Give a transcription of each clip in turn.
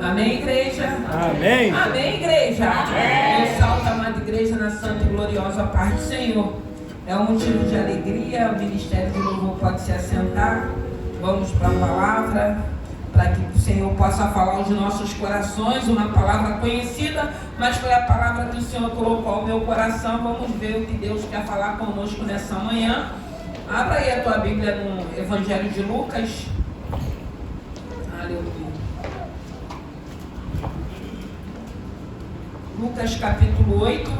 Amém, igreja? Amém. Amém, igreja? Amém. Eu salto a amada igreja na santa e gloriosa paz do Senhor. É um motivo de alegria. O ministério de louvor pode se assentar. Vamos para a palavra, para que o Senhor possa falar aos nossos corações. Uma palavra conhecida, mas foi a palavra que o Senhor colocou ao meu coração. Vamos ver o que Deus quer falar conosco nessa manhã. Abra aí a tua Bíblia no Evangelho de Lucas. Aleluia. Lucas capítulo 8,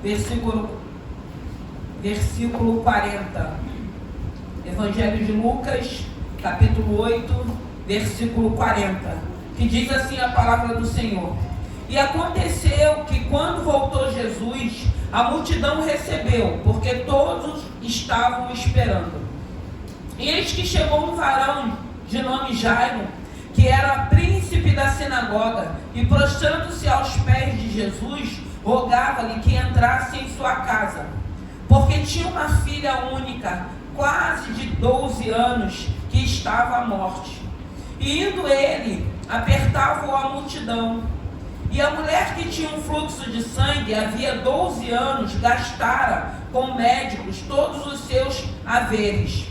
versículo 40. Evangelho de Lucas, capítulo 8, versículo 40. Que diz assim a palavra do Senhor. E aconteceu que quando voltou Jesus, a multidão recebeu, porque todos estavam esperando. E eis que chegou um varão de nome Jairo, que era príncipe da sinagoga, e prostrando-se aos pés de Jesus, rogava-lhe que entrasse em sua casa, porque tinha uma filha única, quase de 12 anos, que estava à morte. E indo ele, apertava-o a multidão. E a mulher que tinha um fluxo de sangue, havia 12 anos, gastara com médicos todos os seus haveres,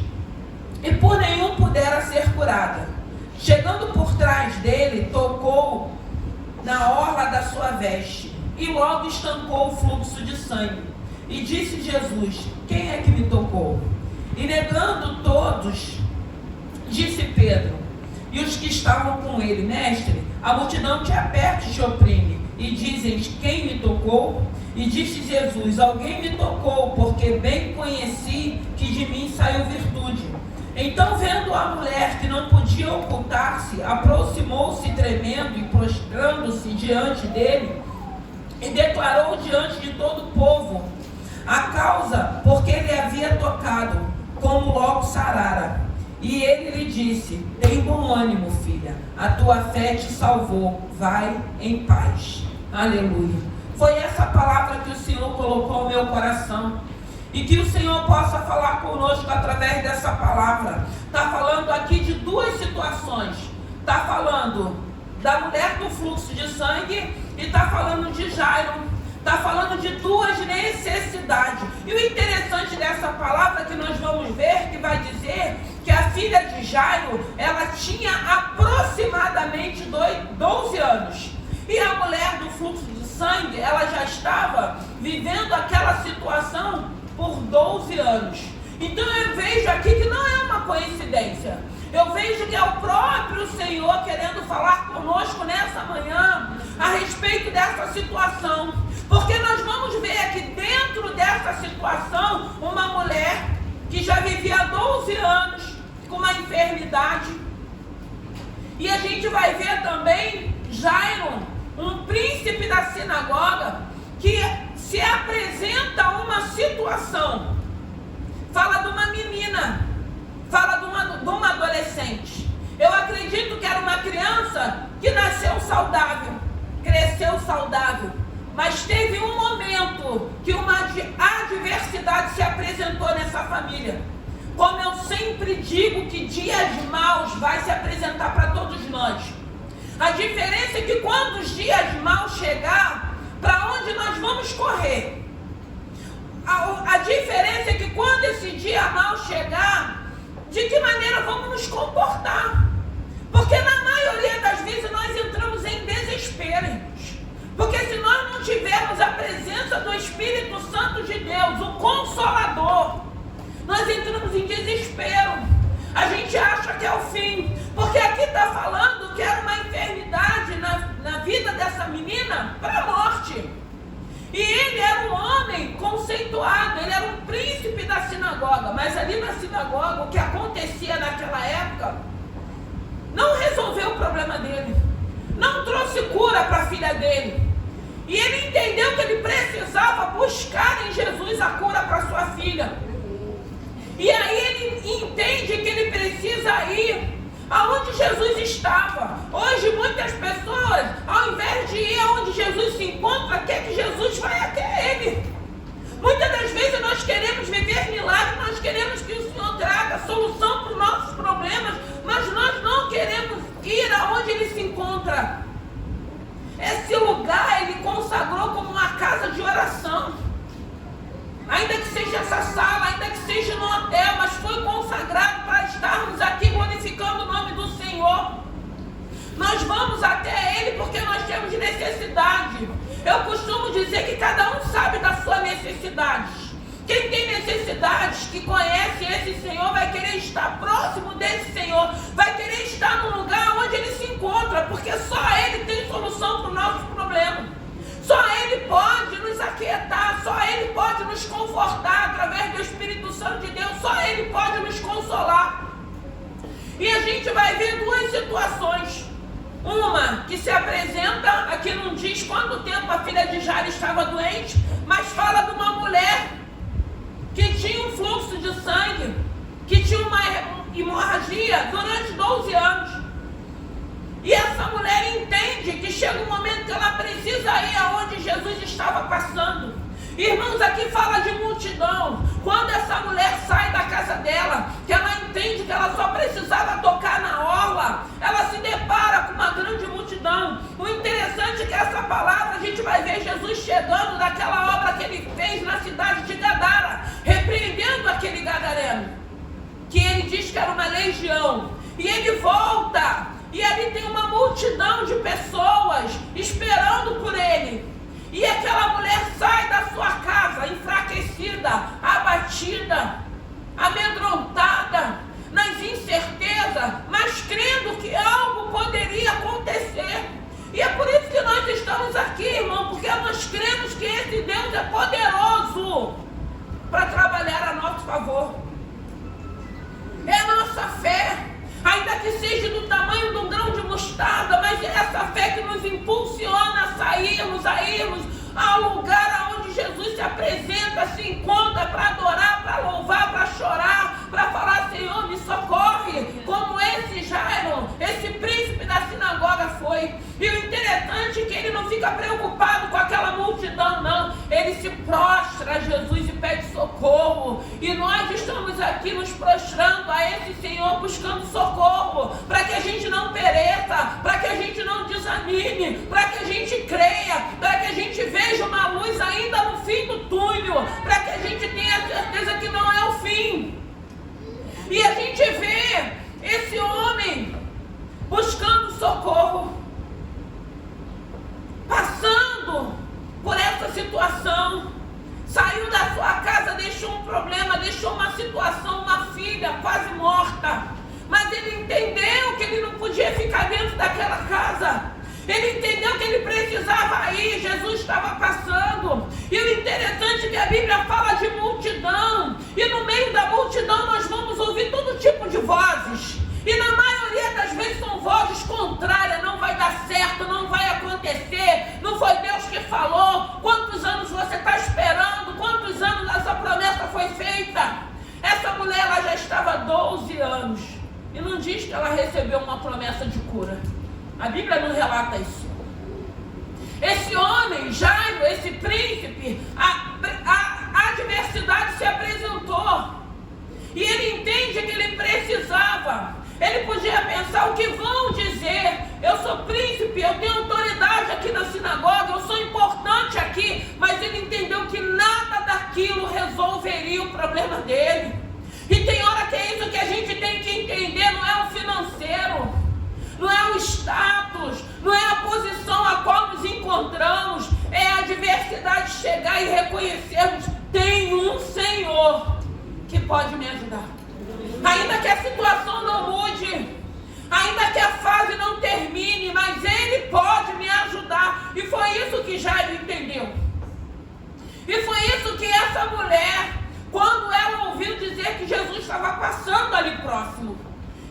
e por nenhum pudera ser curada. Chegando por trás dele, tocou na orla da sua veste, e logo estancou o fluxo de sangue. E disse Jesus: quem é que me tocou? E negando todos, disse Pedro e os que estavam com ele: mestre, a multidão te aperta e te oprime, e dizem: quem me tocou? E disse Jesus: alguém me tocou, porque bem conheci que de mim saiu virtude. Então, vendo a mulher que não podia ocultar-se, aproximou-se tremendo e prostrando-se diante dele, e declarou diante de todo o povo a causa porque ele havia tocado, como logo sarara. E ele lhe disse: tem bom ânimo, filha, a tua fé te salvou, vai em paz. Aleluia. Foi essa palavra que o Senhor colocou no meu coração, e que o Senhor possa falar conosco através dessa palavra. Está falando aqui de duas situações. Está falando da mulher do fluxo de sangue e está falando de Jairo. Está falando de duas necessidades. E o interessante dessa palavra que nós vamos ver, que vai dizer que a filha de Jairo, ela tinha aproximadamente 12 anos. E a mulher do fluxo de sangue, ela já estava vivendo aquela situação por 12 anos. Então eu vejo aqui que não é uma coincidência. Eu vejo que é o próprio Senhor querendo falar conosco nessa manhã a respeito dessa situação. Porque nós vamos ver aqui dentro dessa situação uma mulher que já vivia há 12 anos com uma enfermidade. E a gente vai ver também Jairo, um príncipe da sinagoga, que se apresenta uma situação. Fala de uma menina, fala de uma adolescente. Eu acredito que era uma criança que nasceu saudável, cresceu saudável, mas teve um momento que uma adversidade se apresentou nessa família. Como eu sempre digo, que dias maus vai se apresentar para todos nós. A diferença é que quando os dias maus chegar, para onde nós vamos correr? A diferença é que quando esse dia mau chegar, de que maneira vamos nos comportar? Porque na maioria das vezes nós entramos em desespero, irmãos. Porque se nós não tivermos a presença do Espírito Santo de Deus, o Consolador, nós entramos em desespero. A gente acha que é o fim. Porque aqui está falando que era uma enfermidade na vida dessa menina para a morte. E ele era um homem conceituado, ele era um príncipe da sinagoga. Mas ali na sinagoga, o que acontecia naquela época não resolveu o problema dele, não trouxe cura para a filha dele. E ele entendeu que ele precisava buscar em Jesus a cura para sua filha. E aí ele entende que ele precisa ir aonde Jesus estava. Hoje muitas pessoas, ao invés de ir aonde Jesus se encontra, quer que Jesus vá até ele. Muitas das vezes nós queremos viver milagres, nós queremos que o Senhor traga solução para os nossos problemas, mas nós não queremos Nós vamos até Ele porque nós temos necessidade. Eu costumo dizer que cada um sabe da sua necessidade. Quem tem necessidades, que conhece esse Senhor, vai querer estar próximo desse Senhor, vai querer estar no lugar onde Ele se encontra, porque só Ele tem solução para o nosso problema. Só Ele pode nos aquietar, só Ele pode nos confortar através do Espírito Santo de Deus, só Ele pode nos consolar. E a gente vai ver duas situações. Uma que se apresenta, aqui não diz quanto tempo a filha de Jairo estava doente, mas fala de uma mulher que tinha um fluxo de sangue, que tinha uma hemorragia durante 12 anos. E essa mulher entende que chega um momento que ela precisa ir aonde Jesus estava passando. Irmãos, aqui fala de multidão. Quando essa mulher sai da casa dela, que ela entende que ela só precisava tocar na orla, ela se depara com uma grande multidão. O interessante é que essa palavra, a gente vai ver Jesus chegando daquela obra que Ele fez na cidade de Gadara, repreendendo aquele gadareno, que Ele diz que era uma legião. E Ele volta, e ali tem uma multidão de pessoas esperando por Ele. E aquela mulher sai da sua casa enfraquecida, abatida, amedrontada, nas incertezas, mas crendo que algo poderia acontecer. E é por isso que nós estamos aqui, irmão, porque nós cremos que esse Deus é poderoso para trabalhar a nosso favor. É a nossa fé, ainda que seja do tamanho de um grão de mostarda, mas é essa fé que nos impulsiona a sairmos, ao lugar onde Jesus se apresenta, se encontra para adorar, para louvar, para chorar, para falar: Senhor, me socorre, como esse Jairo, esse príncipe da sinagoga foi. E o interessante é que ele não fica preocupado com aquela multidão, não. Ele se prostra a Jesus e pede socorro. E nós estamos aqui nos prostrando a esse Senhor, buscando socorro, para que a gente não pereça, para que a gente não desanime, para que a gente creia, para que a gente veja uma luz ainda no fim do túnel, para que a gente tenha certeza que não é o fim. E a gente vê esse homem buscando socorro, passando por essa situação, saiu da sua casa, deixou um problema, deixou uma situação, uma filha quase morta, mas ele entendeu que ele não podia ficar dentro daquela casa. Ele entendeu que ele precisava ir, Jesus estava passando. E o interessante é que a Bíblia fala de multidão, e no meio da multidão nós vamos ouvir todo tipo de vozes, e na maioria das vezes são vozes contrárias: não vai dar certo, não vai acontecer, não foi Deus que falou, quantos anos você está esperando, quantos anos essa promessa foi feita. Essa mulher, ela já estava 12 anos, e não diz que ela recebeu uma promessa de cura. A Bíblia não relata isso. Esse homem, Jairo, esse príncipe, a adversidade se apresentou, e ele entende que ele precisava. Ele podia pensar: o que vão dizer? Eu sou príncipe, eu tenho autoridade aqui na sinagoga, eu sou importante aqui. Mas ele entendeu que nada daquilo resolveria o problema dele. E tem hora que é isso que a gente tem que entender: não é o financeiro, não é o status, não é a posição a qual nos encontramos, é a adversidade chegar e reconhecermos: tem um Senhor que pode me ajudar. Ainda que a situação não mude, ainda que a fase não termine, mas Ele pode me ajudar. E foi isso que Jairo entendeu. E foi isso que essa mulher, quando ela ouviu dizer que Jesus estava passando ali próximo,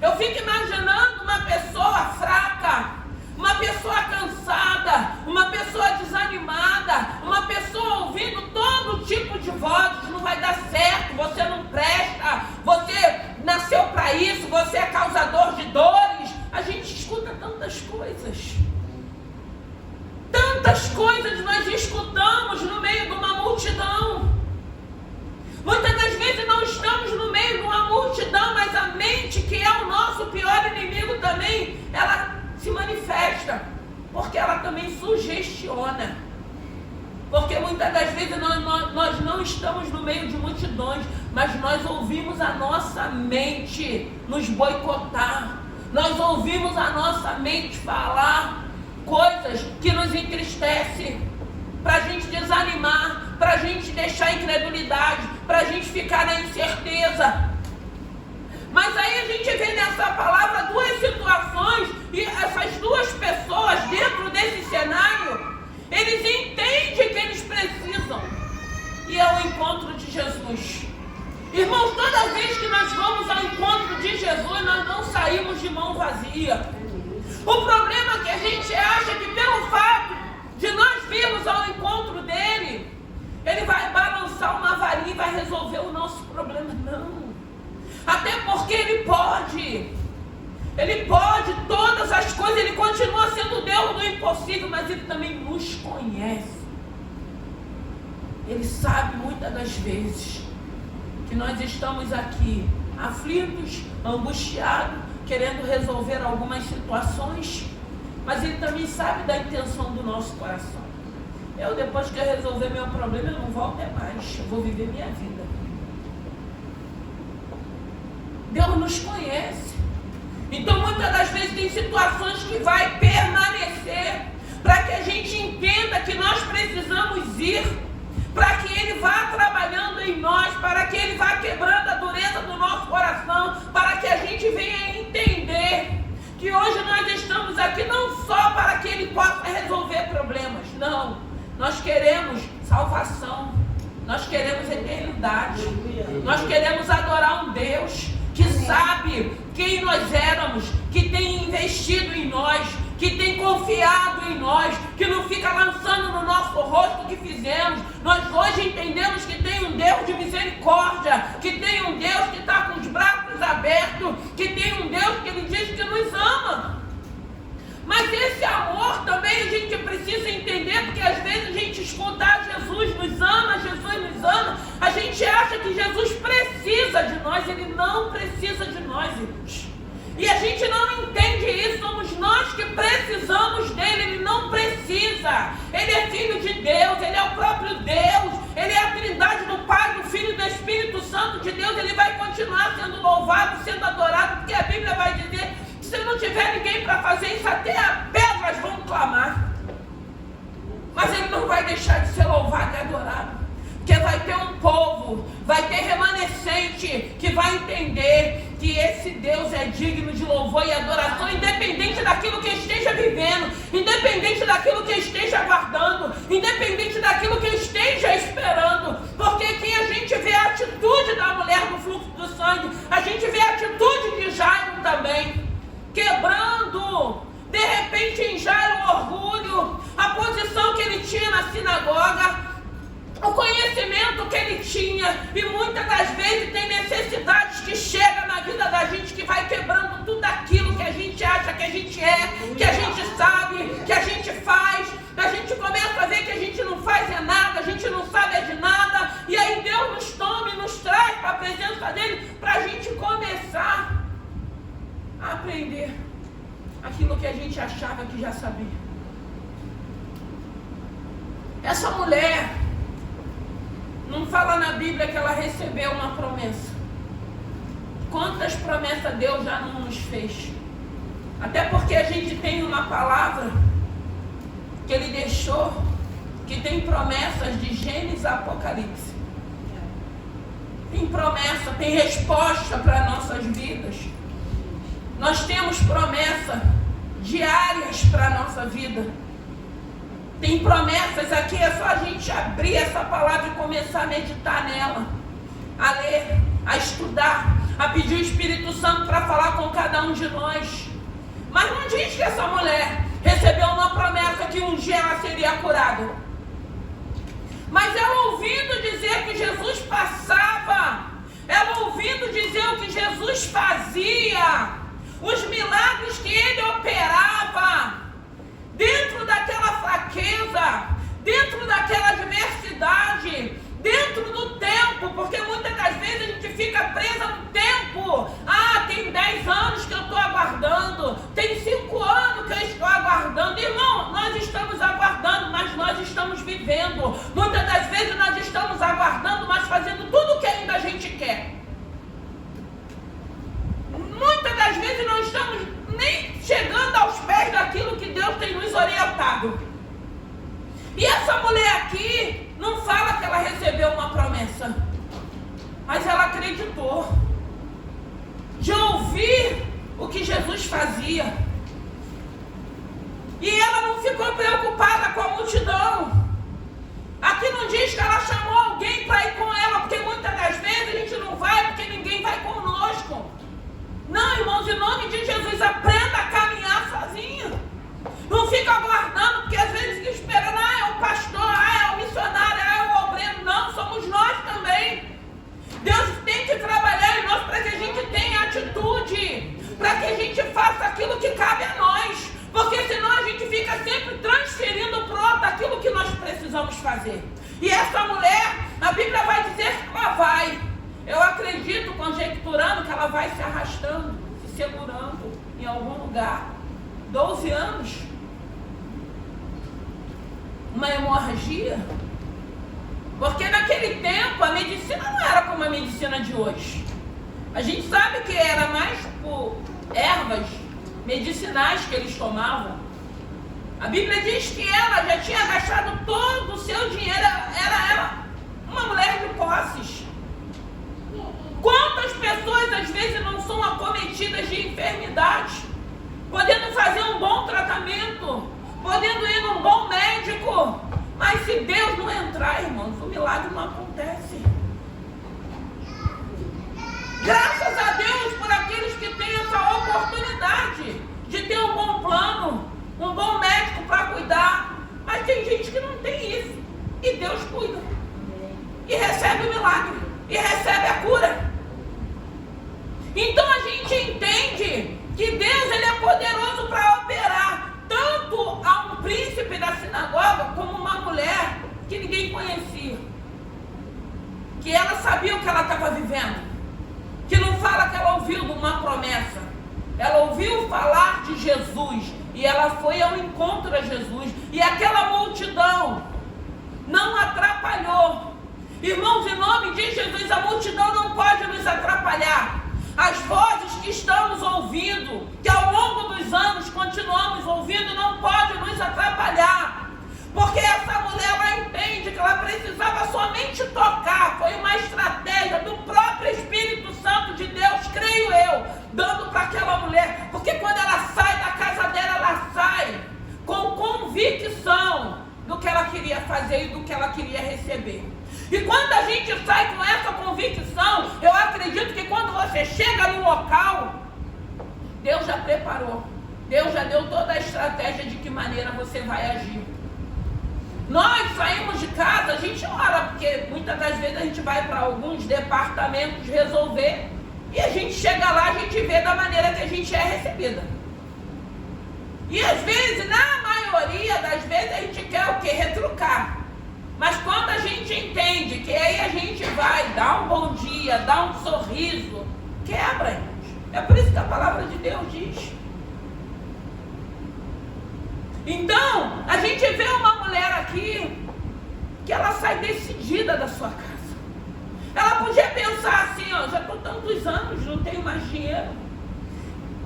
eu fico imaginando uma pessoa fraca, uma pessoa cansada, uma pessoa desanimada, uma pessoa ouvindo todo tipo de vozes: não vai dar certo, você não presta, você nasceu para isso, você é causador de dores. A gente escuta tantas coisas nós escutamos no meio de uma multidão. Muitas das vezes não estamos no meio de uma multidão, mas a mente, que é o nosso pior inimigo também, ela se manifesta, porque ela também sugestiona. Porque muitas das vezes nós não estamos no meio de multidões, mas nós ouvimos a nossa mente nos boicotar, Nós ouvimos a nossa mente falar coisas que nos entristecem, para a gente desanimar, para a gente deixar a incredulidade, para a gente ficar na incerteza. Mas aí a gente vê nessa palavra duas situações, e essas duas pessoas dentro desse cenário, eles entendem que eles precisam, e é o encontro de Jesus. Irmãos, toda vez que nós vamos ao encontro de Jesus, nós não saímos de mão vazia. O problema é que a gente acha que pelo fato de nós virmos ao encontro dele, ele vai balançar uma varinha e vai resolver o nosso problema. Não. Até porque ele pode todas as coisas, ele continua sendo Deus do impossível, mas ele também nos conhece. Ele sabe muitas das vezes que nós estamos aqui aflitos, angustiados, querendo resolver algumas situações, mas ele também sabe da intenção do nosso coração. Eu, depois que eu resolver meu problema, eu não volto mais, eu vou viver minha vida. Deus nos conhece. Então, muitas das vezes tem situações que vai permanecer, para que a gente entenda que nós precisamos ir, para que ele vá trabalhando em nós, para que ele vá quebrando a dureza do nosso coração, para que a gente venha entender que hoje nós estamos aqui não só para que ele possa resolver problemas, não. Nós queremos salvação, nós queremos eternidade, nós queremos adorar um Deus que sabe quem nós éramos, que tem investido em nós, que tem confiado em nós, que não fica lançando no nosso rosto o que fizemos. Nós hoje entendemos que tem um Deus de misericórdia, que tem um Deus que está com os braços abertos, que tem um Deus que ele diz que nos ama. Mas esse amor também a gente precisa entender, porque às vezes a gente escuta, Jesus nos ama, a gente acha que Jesus precisa de nós. Ele não precisa de nós, irmãos. E a gente não entende isso, somos nós que precisamos dele, ele não precisa. Ele é filho de Deus, ele é o próprio Deus, ele é a trindade do Pai, do Filho e do Espírito Santo de Deus. Ele vai continuar sendo louvado, sendo adorado, porque a Bíblia vai dizer que se não tiver ninguém para fazer isso, até as pedras vão clamar. Mas ele não vai deixar de ser louvado e adorado, porque vai ter um povo, vai ter remanescente que vai entender que esse Deus é digno de louvor e adoração, independente daquilo que esteja vivendo, independente daquilo que esteja aguardando, independente daquilo que esteja esperando. Porque aqui a gente vê a atitude da mulher do fluxo do sangue, a gente vê a atitude de Jairo também, quebrando, de repente, em Jairo o orgulho, a posição que ele tinha na sinagoga, o conhecimento que ele tinha. E muitas das vezes tem necessidades que chegam na vida da gente, que vai quebrando tudo aquilo que a gente acha que a gente é, que a gente sabe, que a gente faz. A gente começa a ver que a gente não faz é nada, a gente não sabe é de nada, e aí Deus nos toma e nos traz para a presença dele, para a gente começar a aprender aquilo que a gente achava que já sabia. Essa mulher, não fala na Bíblia que ela recebeu uma promessa. Quantas promessas Deus já não nos fez? Até porque a gente tem uma palavra que ele deixou, que tem promessas de Gênesis a Apocalipse. Tem promessa, tem resposta para nossas vidas. Nós temos promessas diárias para a nossa vida. Tem promessas aqui, é só a gente abrir essa palavra e começar a meditar nela, a ler, a estudar, a pedir o Espírito Santo para falar com cada um de nós. Mas não diz que essa mulher recebeu uma promessa que um dia ela seria curada. Mas ela ouvindo dizer que Jesus passava, ela ouvindo dizer o que Jesus fazia, os milagres que ele operava, dentro daquela fraqueza, dentro daquela adversidade, dentro do tempo, porque muitas das vezes a gente fica presa no tempo. Ah, tem 10 anos que eu estou aguardando, tem 5 anos que eu estou aguardando. Irmão, nós estamos aguardando, mas nós estamos vivendo. Muitas das vezes nós estamos aguardando, mas fazendo tudo o que ainda a gente quer. Muitas das vezes acreditou, de ouvir o que Jesus fazia. E ela não ficou preocupada com a multidão. Aqui não diz que ela chamou alguém para ir com ela, porque muitas das vezes a gente não vai porque ninguém vai conosco. Não, irmãos, em nome de Jesus, aprenda a caminhar sozinho. Não fica aguardando, porque às vezes fica esperando, é o pastor, é o missionário, é o obreiro. Não, somos nós também. Deus tem que trabalhar em nós para que a gente tenha atitude, para que a gente faça aquilo que cabe a nós. Porque senão a gente fica sempre transferindo para o outro aquilo que nós precisamos fazer. E essa mulher, a Bíblia vai dizer que ela vai. Eu acredito, conjecturando, que ela vai se arrastando, se segurando em algum lugar. 12 anos. Uma hemorragia. Porque naquele tempo a medicina não era como a medicina de hoje. A gente sabe que era mais por ervas medicinais que eles tomavam. A Bíblia diz que ela já tinha gastado todo o seu dinheiro. Era uma mulher de posses. Quantas pessoas às vezes não são acometidas de enfermidades, podendo fazer um bom tratamento, podendo ir num bom médico, mas se Deus não entrar, irmãos, o milagre não acontece. Graças a Deus por aqueles que têm essa oportunidade de ter um bom plano, um bom médico para cuidar. Mas tem gente que não tem isso. E Deus cuida. E recebe o milagre. E recebe a cura. Então a gente entende que Deus, ele é poderoso para operar tanto a um príncipe da sinagoga como uma mulher que ninguém conhecia. Que ela sabia o que ela estava vivendo. Que não fala que ela ouviu de uma promessa. Ela ouviu falar de Jesus. E ela foi ao encontro a Jesus. E aquela multidão não atrapalhou. Irmãos, em nome de Jesus, a multidão não pode nos atrapalhar. As vozes que estamos ouvindo, que ao longo dos anos continuamos ouvindo, não pode nos atrapalhar. Porque essa mulher, ela entende que ela precisava somente tocar. Foi uma estratégia do próprio Espírito Santo de Deus, creio eu, dando para aquela mulher. Porque quando ela sai da casa dela, ela sai com convicção do que ela queria fazer e do que ela queria receber. E quando a gente sai com essa convicção, eu acredito que quando você chega no local, Deus já preparou. Deus já deu toda a estratégia de que maneira você vai agir. Nós saímos de casa, a gente ora, porque muitas das vezes a gente vai para alguns departamentos resolver, e a gente chega lá, a gente vê da maneira que a gente é recebida. E às vezes, na maioria das vezes, a gente quer o quê? Retrucar. Mas quando a gente entende que aí a gente vai dar um bom dia, dar um sorriso, quebra, irmãos. É por isso que a palavra de Deus diz. Então, a gente vê uma mulher aqui que ela sai decidida da sua casa. Ela podia pensar assim, ó, já estou tantos anos, não tenho mais dinheiro.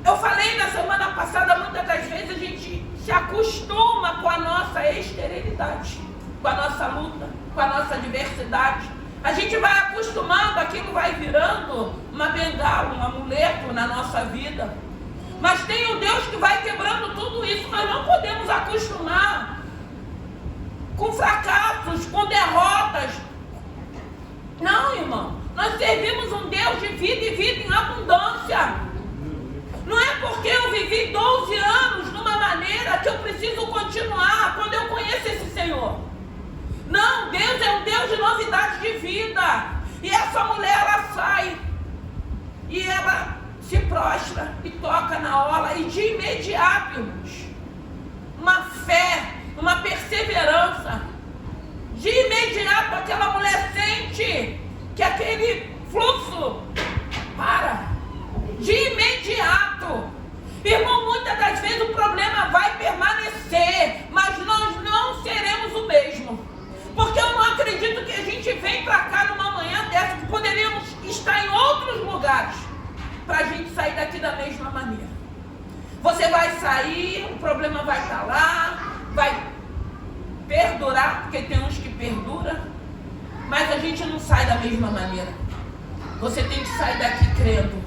Eu falei na semana passada, muitas das vezes a gente se acostuma com a nossa esterilidade, com a nossa luta, com a nossa adversidade. A gente vai acostumando, aquilo vai virando uma bengala, um amuleto na nossa vida. Mas tem um Deus que vai quebrando tudo isso. Nós não podemos acostumar com fracassos, com derrotas. Não, irmão. Nós servimos um Deus de vida e vida em abundância. Não é porque eu vivi 12 anos numa maneira que eu preciso continuar quando eu conheço esse Senhor. Não, Deus é um Deus de novidade de vida. E essa mulher, ela sai e ela se prostra e toca na orla, e de imediato, irmãos, uma fé, uma perseverança. De imediato aquela mulher sente que aquele fluxo para. De imediato. Irmão, muitas das vezes o problema vai permanecer, mas nós não seremos o mesmo. Porque eu não acredito que a gente vem para cá numa manhã dessa, que poderíamos estar em outros lugares, para a gente sair daqui da mesma maneira. Você vai sair, o problema vai estar lá, vai perdurar, porque tem uns que perduram, mas a gente não sai da mesma maneira. Você tem que sair daqui crendo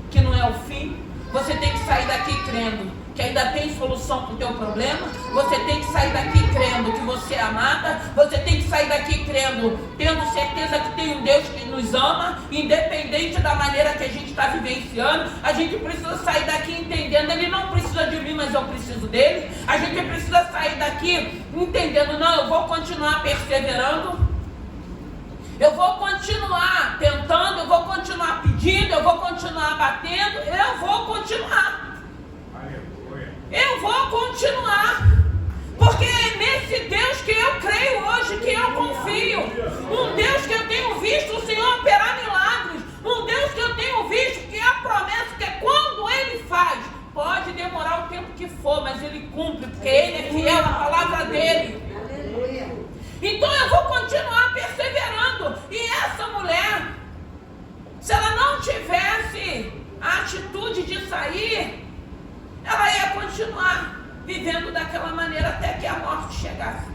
que não é o fim. Você tem que sair daqui crendo que ainda tem solução para o teu problema. Você tem que sair daqui crendo que você é amada. Você tem que sair daqui crendo, tendo certeza que tem um Deus que nos ama, independente da maneira que a gente está vivenciando. A gente precisa sair daqui entendendo, Ele não precisa de mim, mas eu preciso dele. A gente precisa sair daqui entendendo, não, eu vou continuar perseverando, eu vou continuar tentando, eu vou continuar pedindo, eu vou continuar batendo, eu vou continuar. Eu vou continuar, porque é nesse Deus que eu creio hoje, que eu confio. Um Deus que eu tenho visto o Senhor operar milagres. Um Deus que eu tenho visto que a promessa, que é quando Ele faz, pode demorar o tempo que for, mas Ele cumpre, porque Ele é fiel à palavra dEle. Então eu vou continuar perseverando. E essa mulher, se ela não tivesse a atitude de sair, ela ia continuar vivendo daquela maneira até que a morte chegasse.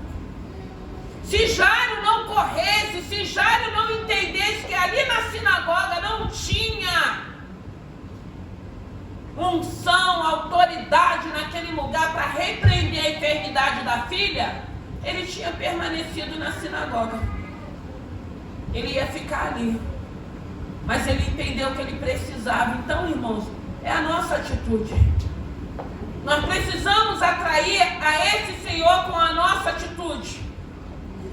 Se Jairo não corresse, se Jairo não entendesse que ali na sinagoga não tinha unção, autoridade naquele lugar para repreender a enfermidade da filha, ele tinha permanecido na sinagoga. Ele ia ficar ali. Mas ele entendeu que ele precisava. Então, irmãos, é a nossa atitude. Nós precisamos atrair a esse Senhor com a nossa atitude.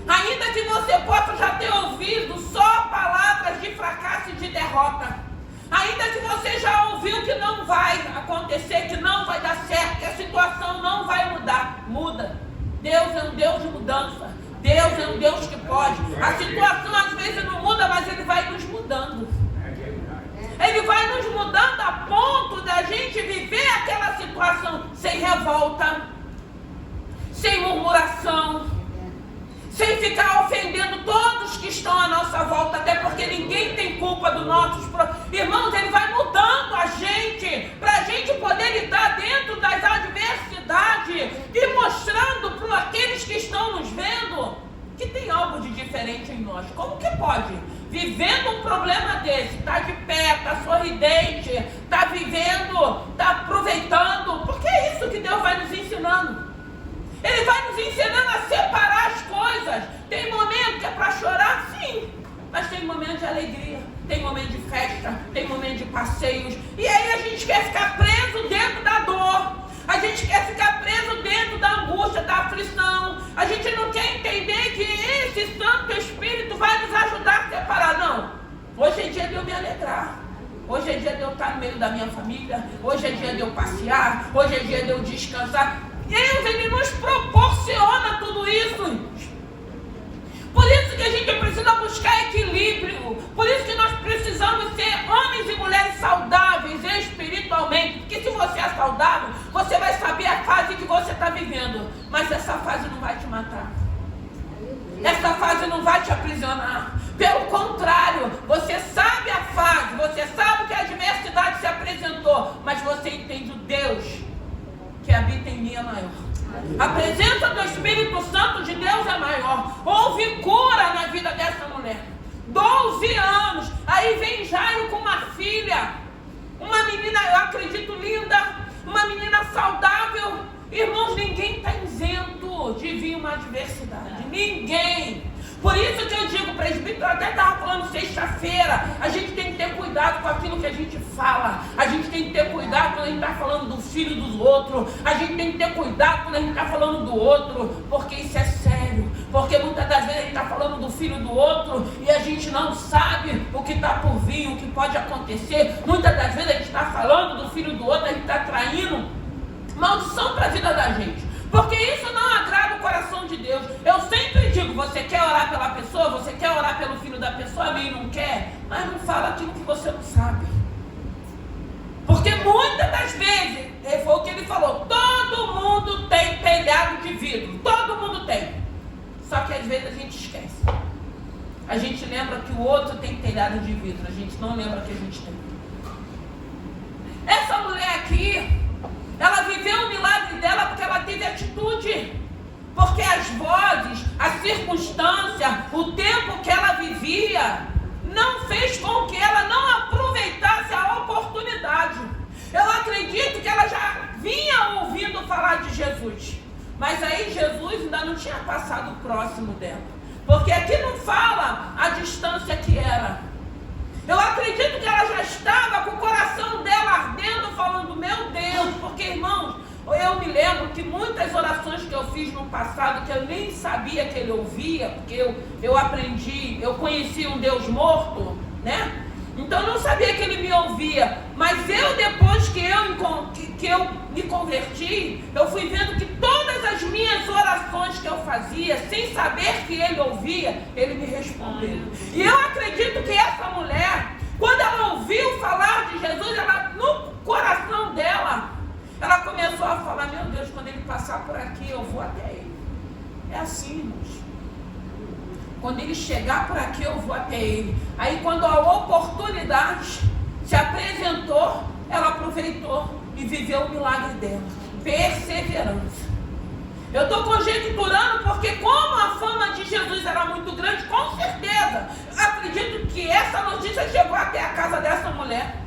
Ainda que você possa já ter ouvido só palavras de fracasso e de derrota. Ainda que você já ouviu que não vai acontecer, que não vai dar certo, que a situação não vai mudar. Muda. Deus é um Deus de mudança. Deus é um Deus que pode. A situação às vezes não muda, mas Ele vai nos mudando. Ele vai nos mudando a ponto da gente viver aquela situação sem revolta, sem murmuração, sem ficar ofendendo todos que estão à nossa volta, até porque ninguém tem culpa dos nossos problemas. Irmãos, Ele vai mudando a gente, para a gente poder lidar dentro das adversidades e mostrando para aqueles que estão nos vendo que tem algo de diferente em nós. Como que pode? Vivendo um problema desse, está de pé, está sorridente, está vivendo, está aproveitando, porque é isso que Deus vai nos ensinando. Ele vai nos ensinando a separar as coisas. Tem momento que é para chorar, sim, mas tem momento de alegria, tem momento de festa, tem momento de passeios. E aí a gente quer ficar preso dentro da dor, a gente quer ficar preso dentro da angústia, da aflição. A gente não quer entender que esse Santo Espírito vai nos ajudar a separar. Não, hoje é dia de eu me alegrar. Hoje é dia de eu estar no meio da minha família. Hoje é dia de eu passear. Hoje é dia de eu descansar. Deus, Ele nos proporciona tudo isso. Por isso que a gente precisa buscar equilíbrio. Por isso que nós precisamos ser homens e mulheres saudáveis espiritualmente. Porque se você é saudável, você vai saber a fase que você está vivendo. Mas essa fase não vai te matar. Essa fase não vai te aprisionar. Pelo contrário, você sabe a fase, você sabe que a adversidade se apresentou, mas você entende o Deus que habita em mim é maior. A presença do Espírito Santo de Deus é maior. Houve cura na vida dessa mulher. 12 anos. Aí vem Jairo com uma filha. Uma menina, eu acredito, linda. Uma menina saudável. Irmãos, ninguém está isento de vir uma adversidade. Ninguém. Por isso que eu digo, presbítero, eu até estava falando sexta-feira, a gente tem que ter cuidado com aquilo que a gente fala. A gente tem que ter cuidado quando a gente está falando do filho dos outros. A gente tem que ter cuidado quando a gente está falando do outro, porque isso é sério. Porque muitas das vezes a gente está falando do filho do outro e a gente não sabe o que está por vir, o que pode acontecer. Muitas das vezes a gente está falando do filho do outro, a gente está traindo maldição para a vida da gente. Porque isso não agrada o coração de Deus. Eu sempre digo, você quer orar pela pessoa, você quer orar pelo filho da pessoa, amém, não quer, mas não fala aquilo que você não sabe. Porque muitas das vezes, foi o que ele falou, todo mundo tem telhado de vidro, todo mundo tem. Só que às vezes a gente esquece. A gente lembra que o outro tem telhado de vidro, a gente não lembra que a gente tem. Essa mulher aqui, ela viveu o milagre dela porque ela teve atitude. Porque as vozes, a circunstância, o tempo que ela vivia, não fez com que ela não aproveitasse a oportunidade. Eu acredito que ela já vinha ouvindo falar de Jesus, mas aí Jesus ainda não tinha passado próximo dela, porque aqui não fala a distância que era. Eu acredito que ela já estava com o coração dela ardendo, falando, meu Deus, porque, irmãos, eu me lembro que muitas orações que eu fiz no passado, que eu nem sabia que ele ouvia, porque eu aprendi, eu conheci um Deus morto, né? Então eu não sabia que ele me ouvia, mas depois que eu me converti, eu fui vendo que todas as minhas orações que eu fazia, sem saber que ele ouvia, ele me respondeu. E eu acredito que essa mulher, quando ela ouviu falar de Jesus, ela, no coração dela, ela começou a falar, meu Deus, quando ele passar por aqui, eu vou até ele. É assim, irmãos. Quando ele chegar por aqui, eu vou até ele. Aí quando a oportunidade se apresentou, ela aproveitou e viveu o milagre dela. Perseverança. Eu estou conjecturando porque como a fama de Jesus era muito grande, com certeza, acredito que essa notícia chegou até a casa dessa mulher.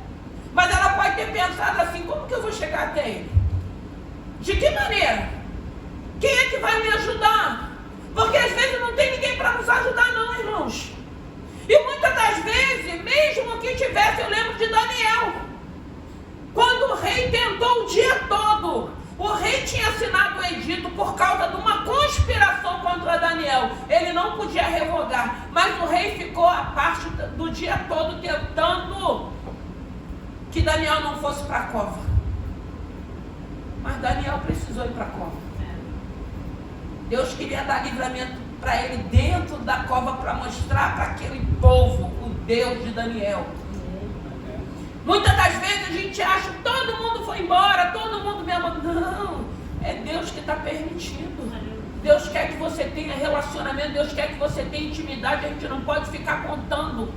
Mas ela pode ter pensado assim, como que eu vou chegar até ele? De que maneira? Quem é que vai me ajudar? Porque às vezes não tem ninguém para nos ajudar não, irmãos. E muitas das vezes, mesmo que tivesse, eu lembro de Daniel. Quando o rei tentou o dia todo, o rei tinha assinado o edito por causa de uma conspiração contra Daniel. Ele não podia revogar, mas o rei ficou a parte do dia todo tentando que Daniel não fosse para a cova. Mas Daniel precisou ir para a cova. Deus queria dar livramento para ele dentro da cova para mostrar para aquele povo o Deus de Daniel. Muitas das vezes a gente acha que todo mundo foi embora, todo mundo me abandonou. Não, é Deus que está permitindo. Deus quer que você tenha relacionamento, Deus quer que você tenha intimidade, a gente não pode ficar contando.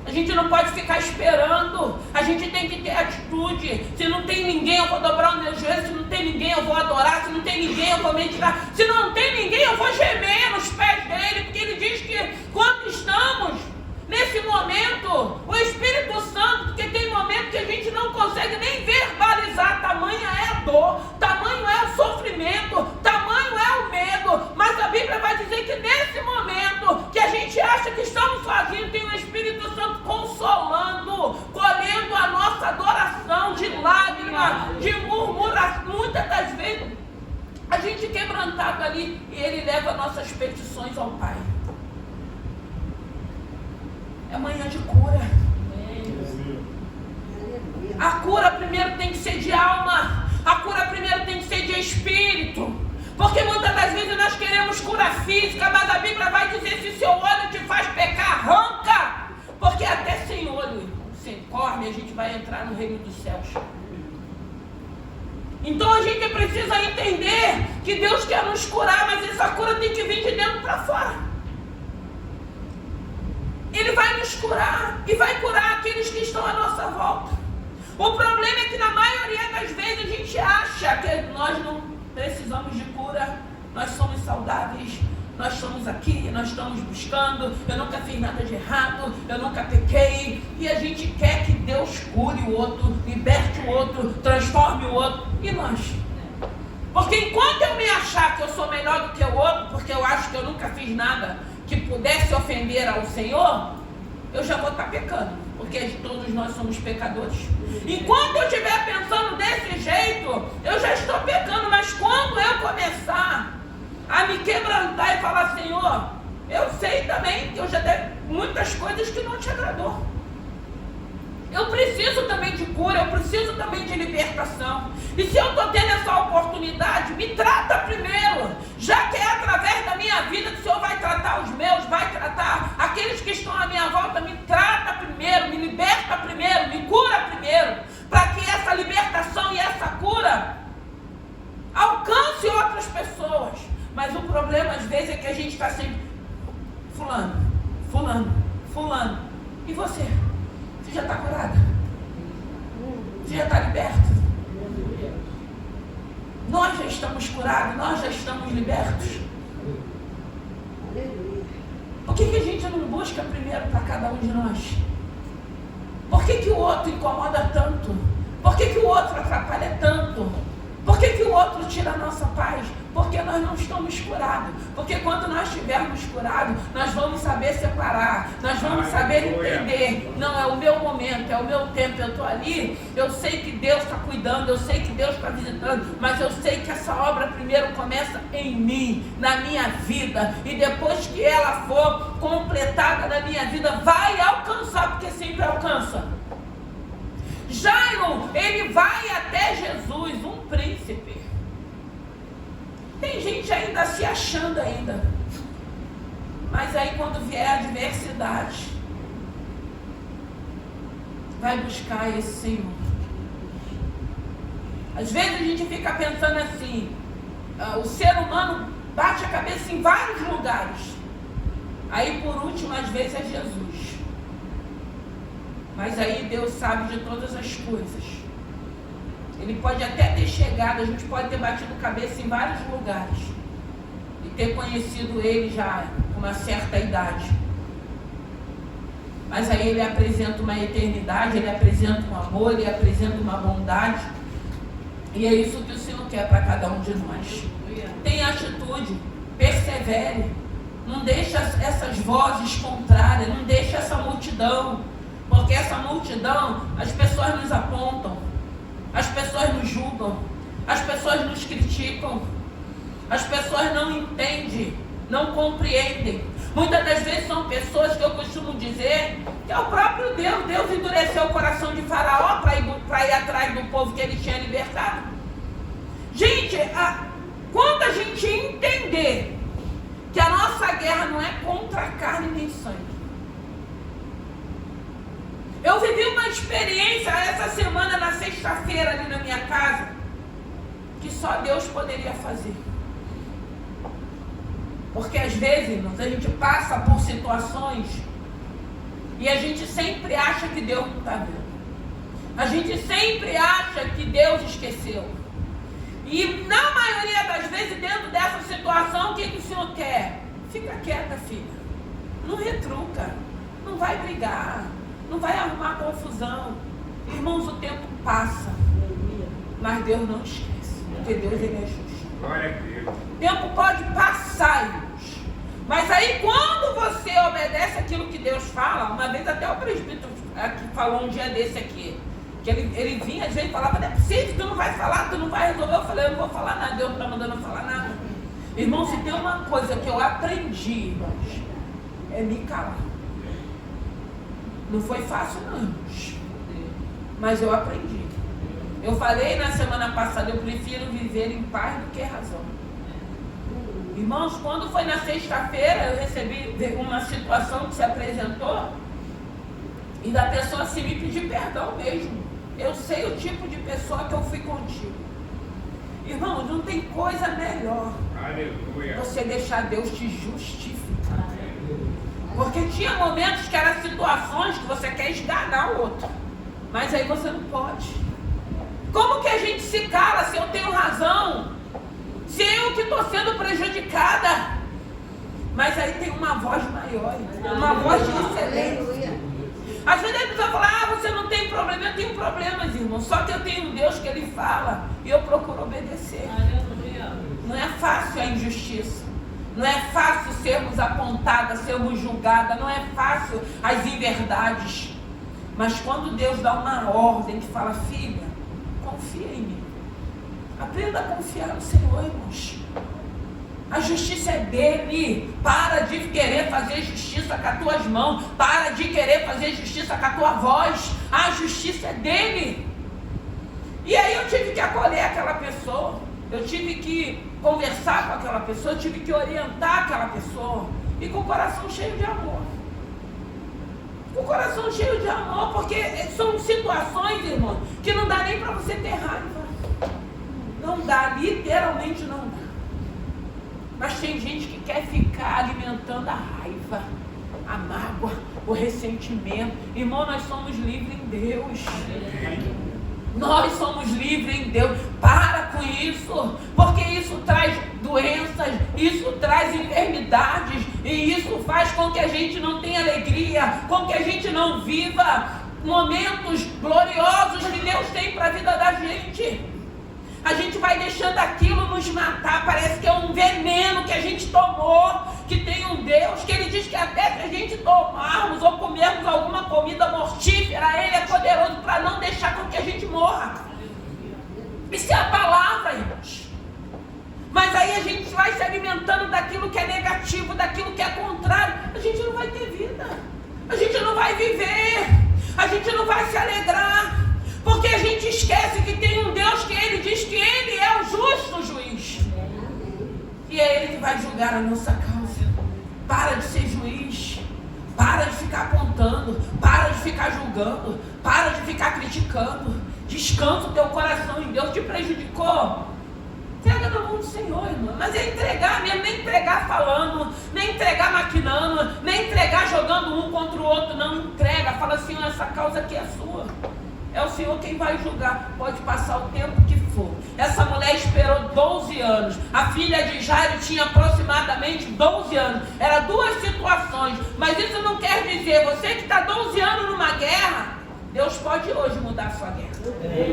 A gente não pode ficar esperando, a gente tem que ter atitude. Se não tem ninguém, eu vou dobrar o meu joelho. Se não tem ninguém, eu vou adorar. Se não tem ninguém, eu vou meditar. Se não tem ninguém, eu vou gemer nos pés dele, porque ele diz que quando estamos nesse momento, o Espírito Santo, porque tem momento que a gente não consegue nem verbalizar, tamanha é a dor, tamanho é o sofrimento, tamanho é o medo, mas a Bíblia vai dizer que nesse momento que a gente acha que estamos sozinhos, tem o Espírito Santo consolando, colhendo a nossa adoração de lágrimas, de murmuração. Muitas das vezes a gente quebrantado ali e ele leva nossas petições ao Pai. É manhã de cura. A cura primeiro tem que ser de alma. A cura primeiro tem que ser de espírito. Porque muitas das vezes nós queremos cura física, mas a Bíblia vai dizer, se seu olho te faz pecar, arranca. Porque até sem olho, sem córnea, a gente vai entrar no reino dos céus. Então a gente precisa entender que Deus quer nos curar, mas essa cura tem que vir de dentro para fora. Ele vai nos curar e vai curar aqueles que estão à nossa volta. O problema é que na maioria das vezes a gente acha que nós não precisamos de cura, nós somos saudáveis, nós estamos aqui, nós estamos buscando, eu nunca fiz nada de errado, eu nunca pequei, e a gente quer que Deus cure o outro, liberte o outro, transforme o outro, e nós? Porque enquanto eu me achar que eu sou melhor do que o outro, porque eu acho que eu nunca fiz nada que pudesse ofender ao Senhor, eu já vou estar pecando, porque todos nós somos pecadores. Enquanto eu estiver pensando desse jeito, eu já estou pecando, mas quando eu começar a me quebrantar e falar, Senhor, eu sei também que eu já dei muitas coisas que não te agradou. Eu preciso também de cura, eu preciso também de libertação. E se eu estou tendo essa oportunidade, me trata primeiro. Já que é através da minha vida que o Senhor vai tratar os meus, vai tratar aqueles que estão à minha volta, me trata primeiro, me liberta primeiro, me cura primeiro. Para que essa libertação e essa cura alcance outras pessoas. Mas o problema às vezes é que a gente está sempre fulano, fulano, fulano. E você? Você já está curada? Você já está liberta? Nós já estamos curados, nós já estamos libertos. Por que a gente não busca primeiro para cada um de nós? Por que o outro incomoda tanto? Por que o outro atrapalha tanto? Por que o outro tira a nossa paz? Porque nós não estamos curados. Porque quando nós estivermos curados, nós vamos saber separar, nós vamos saber entender. Não é o meu momento, é o meu tempo. Eu estou ali, eu sei que Deus está cuidando, eu sei que Deus está visitando, mas eu sei que essa obra primeiro começa em mim, na minha vida, e depois que ela for completada na minha vida, vai alcançar, porque sempre alcança. Jairo, ele vai até Jesus, um príncipe. Tem gente ainda se achando ainda. Mas aí quando vier a adversidade, vai buscar esse Senhor. Às vezes a gente fica pensando assim, o ser humano bate a cabeça em vários lugares. Aí por último, às vezes é Jesus. Mas aí Deus sabe de todas as coisas. Ele pode até ter chegado, a gente pode ter batido cabeça em vários lugares e ter conhecido Ele já com uma certa idade. Mas aí Ele apresenta uma eternidade, Ele apresenta um amor, Ele apresenta uma bondade. E é isso que o Senhor quer para cada um de nós. Tenha atitude, persevere. Não deixe essas vozes contrárias, não deixe essa multidão. Porque essa multidão, as pessoas nos apontam, as pessoas nos julgam, as pessoas nos criticam, as pessoas não entendem, não compreendem. Muitas das vezes são pessoas que eu costumo dizer que é o próprio Deus. Deus endureceu o coração de Faraó para ir atrás do povo que ele tinha libertado. Gente, quando a gente entender que a nossa guerra não é contra a carne nem sangue. Eu vivi uma experiência essa semana, na sexta-feira, ali na minha casa, que só Deus poderia fazer. Porque às vezes, irmãos, a gente passa por situações e a gente sempre acha que Deus não está vendo. A gente sempre acha que Deus esqueceu. E na maioria das vezes, dentro dessa situação, o que o Senhor quer? Fica quieta, filha. Não retruca. Não vai brigar. Não vai arrumar confusão. Irmãos, o tempo passa. Mas Deus não esquece. Porque Deus, Ele é justo. Glória a Deus. O tempo pode passar, irmãos. Mas aí quando você obedece aquilo que Deus fala, uma vez até o presbítero aqui falou um dia desse aqui, que ele vinha, às vezes falava, não é possível, tu não vai falar, tu não vai resolver. Eu falei, eu não vou falar nada, Deus não está mandando eu falar nada. Irmão, se tem uma coisa que eu aprendi, irmãos, é me calar. Não foi fácil não, irmãos, mas eu aprendi. Eu falei na semana passada, eu prefiro viver em paz do que razão. Irmãos, quando foi na sexta-feira, eu recebi uma situação que se apresentou e da pessoa se me pedir perdão mesmo. Eu sei o tipo de pessoa que eu fui contigo. Irmãos, não tem coisa melhor. Aleluia. Você deixar Deus te justificar. Porque tinha momentos que eram situações que você quer esganar o outro. Mas aí você não pode. Como que a gente se cala se eu tenho razão? Se eu que estou sendo prejudicada? Mas aí tem uma voz maior, uma voz de excelência. Às vezes a pessoa fala, você não tem problema. Eu tenho problemas, irmão. Só que eu tenho um Deus que Ele fala e eu procuro obedecer. Não é fácil a injustiça. Não é fácil sermos apontadas, sermos julgadas. Não é fácil as inverdades. Mas quando Deus dá uma ordem que fala, filha, confia em mim. Aprenda a confiar no Senhor, irmãos. A justiça é dele. Para de querer fazer justiça com as tuas mãos. Para de querer fazer justiça com a tua voz. A justiça é dele. E aí eu tive que acolher aquela pessoa. Eu tive que conversar com aquela pessoa. Eu tive que orientar aquela pessoa. E com o coração cheio de amor. Com o coração cheio de amor. Porque são situações, irmão, que não dá nem para você ter raiva. Não dá, literalmente não dá. Mas tem gente que quer ficar alimentando a raiva, a mágoa, o ressentimento. Irmão, nós somos livres em Deus. Nós somos livres em Deus. Para com com isso, porque isso traz doenças, isso traz enfermidades, e isso faz com que a gente não tenha alegria, com que a gente não viva momentos gloriosos que Deus tem para a vida da gente. A gente vai deixando aquilo nos matar, parece que é um veneno que a gente tomou, que tem um Deus que Ele diz que até se a gente tomarmos ou comermos alguma comida mortífera, Ele é poderoso para não deixar com que a gente morra. Isso é a palavra, irmãos. Mas aí a gente vai se alimentando daquilo que é negativo, daquilo que é contrário, a gente não vai ter vida, a gente não vai viver, a gente não vai se alegrar. Porque a gente esquece que tem um Deus que Ele diz que Ele é o justo juiz. E é Ele que vai julgar a nossa causa. Para de ser juiz. Para de ficar apontando. Para de ficar julgando. Para de ficar criticando. Descansa o teu coração em Deus. Te prejudicou? Entrega na mão do Senhor, irmão. Mas é entregar mesmo. Nem entregar falando. Nem entregar maquinando. Nem entregar jogando um contra o outro. Não entrega. Fala assim, essa causa aqui é sua. É o Senhor quem vai julgar. Pode passar o tempo que for. Essa mulher esperou 12 anos. A filha de Jairo tinha aproximadamente 12 anos. Eram duas situações. Mas isso não quer dizer, você que está 12 anos numa guerra, Deus pode hoje mudar a sua guerra.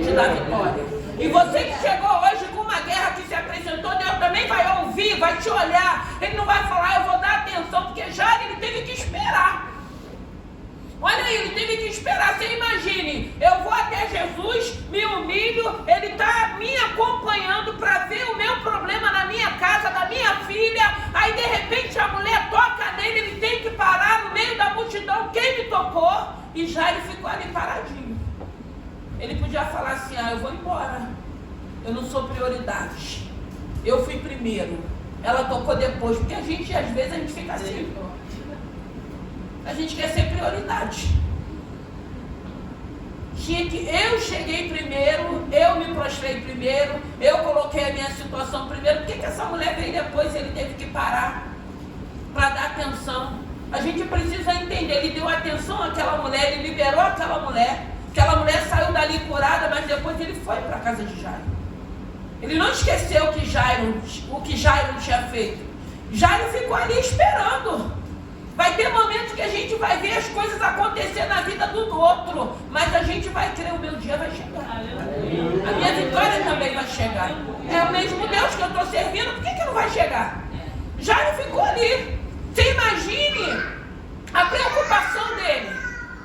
Te dar vitória. E você que chegou hoje com uma guerra que se apresentou, Deus também vai ouvir, vai te olhar. Ele não vai falar, eu vou dar atenção, porque Jairo ele teve que esperar. Olha aí, ele teve que esperar. Você imagine, eu vou até Jesus, me humilho, Ele está me acompanhando para ver o meu problema na minha casa, da minha filha. Aí de repente a mulher toca nele, ele tem que parar no meio da multidão. Quem me tocou? E Jairo ficou ali paradinho. Ele podia falar assim, eu vou embora, eu não sou prioridade, eu fui primeiro, ela tocou depois. Porque às vezes a gente fica assim, a gente quer ser prioridade. Eu cheguei primeiro, eu me prostrei primeiro, eu coloquei a minha situação primeiro. Por que essa mulher veio depois e ele teve que parar para dar atenção? A gente precisa entender, ele deu atenção àquela mulher, ele liberou aquela mulher saiu dali curada, mas depois ele foi para a casa de Jairo. Ele não esqueceu o que Jairo tinha feito. Jairo ficou ali esperando. Vai ter momentos que a gente vai ver as coisas acontecer na vida do outro, mas a gente vai crer, o meu dia vai chegar. A minha vitória também vai chegar. É o mesmo Deus que eu estou servindo, por que não vai chegar? Jairo ficou ali. Você imagine a preocupação dele.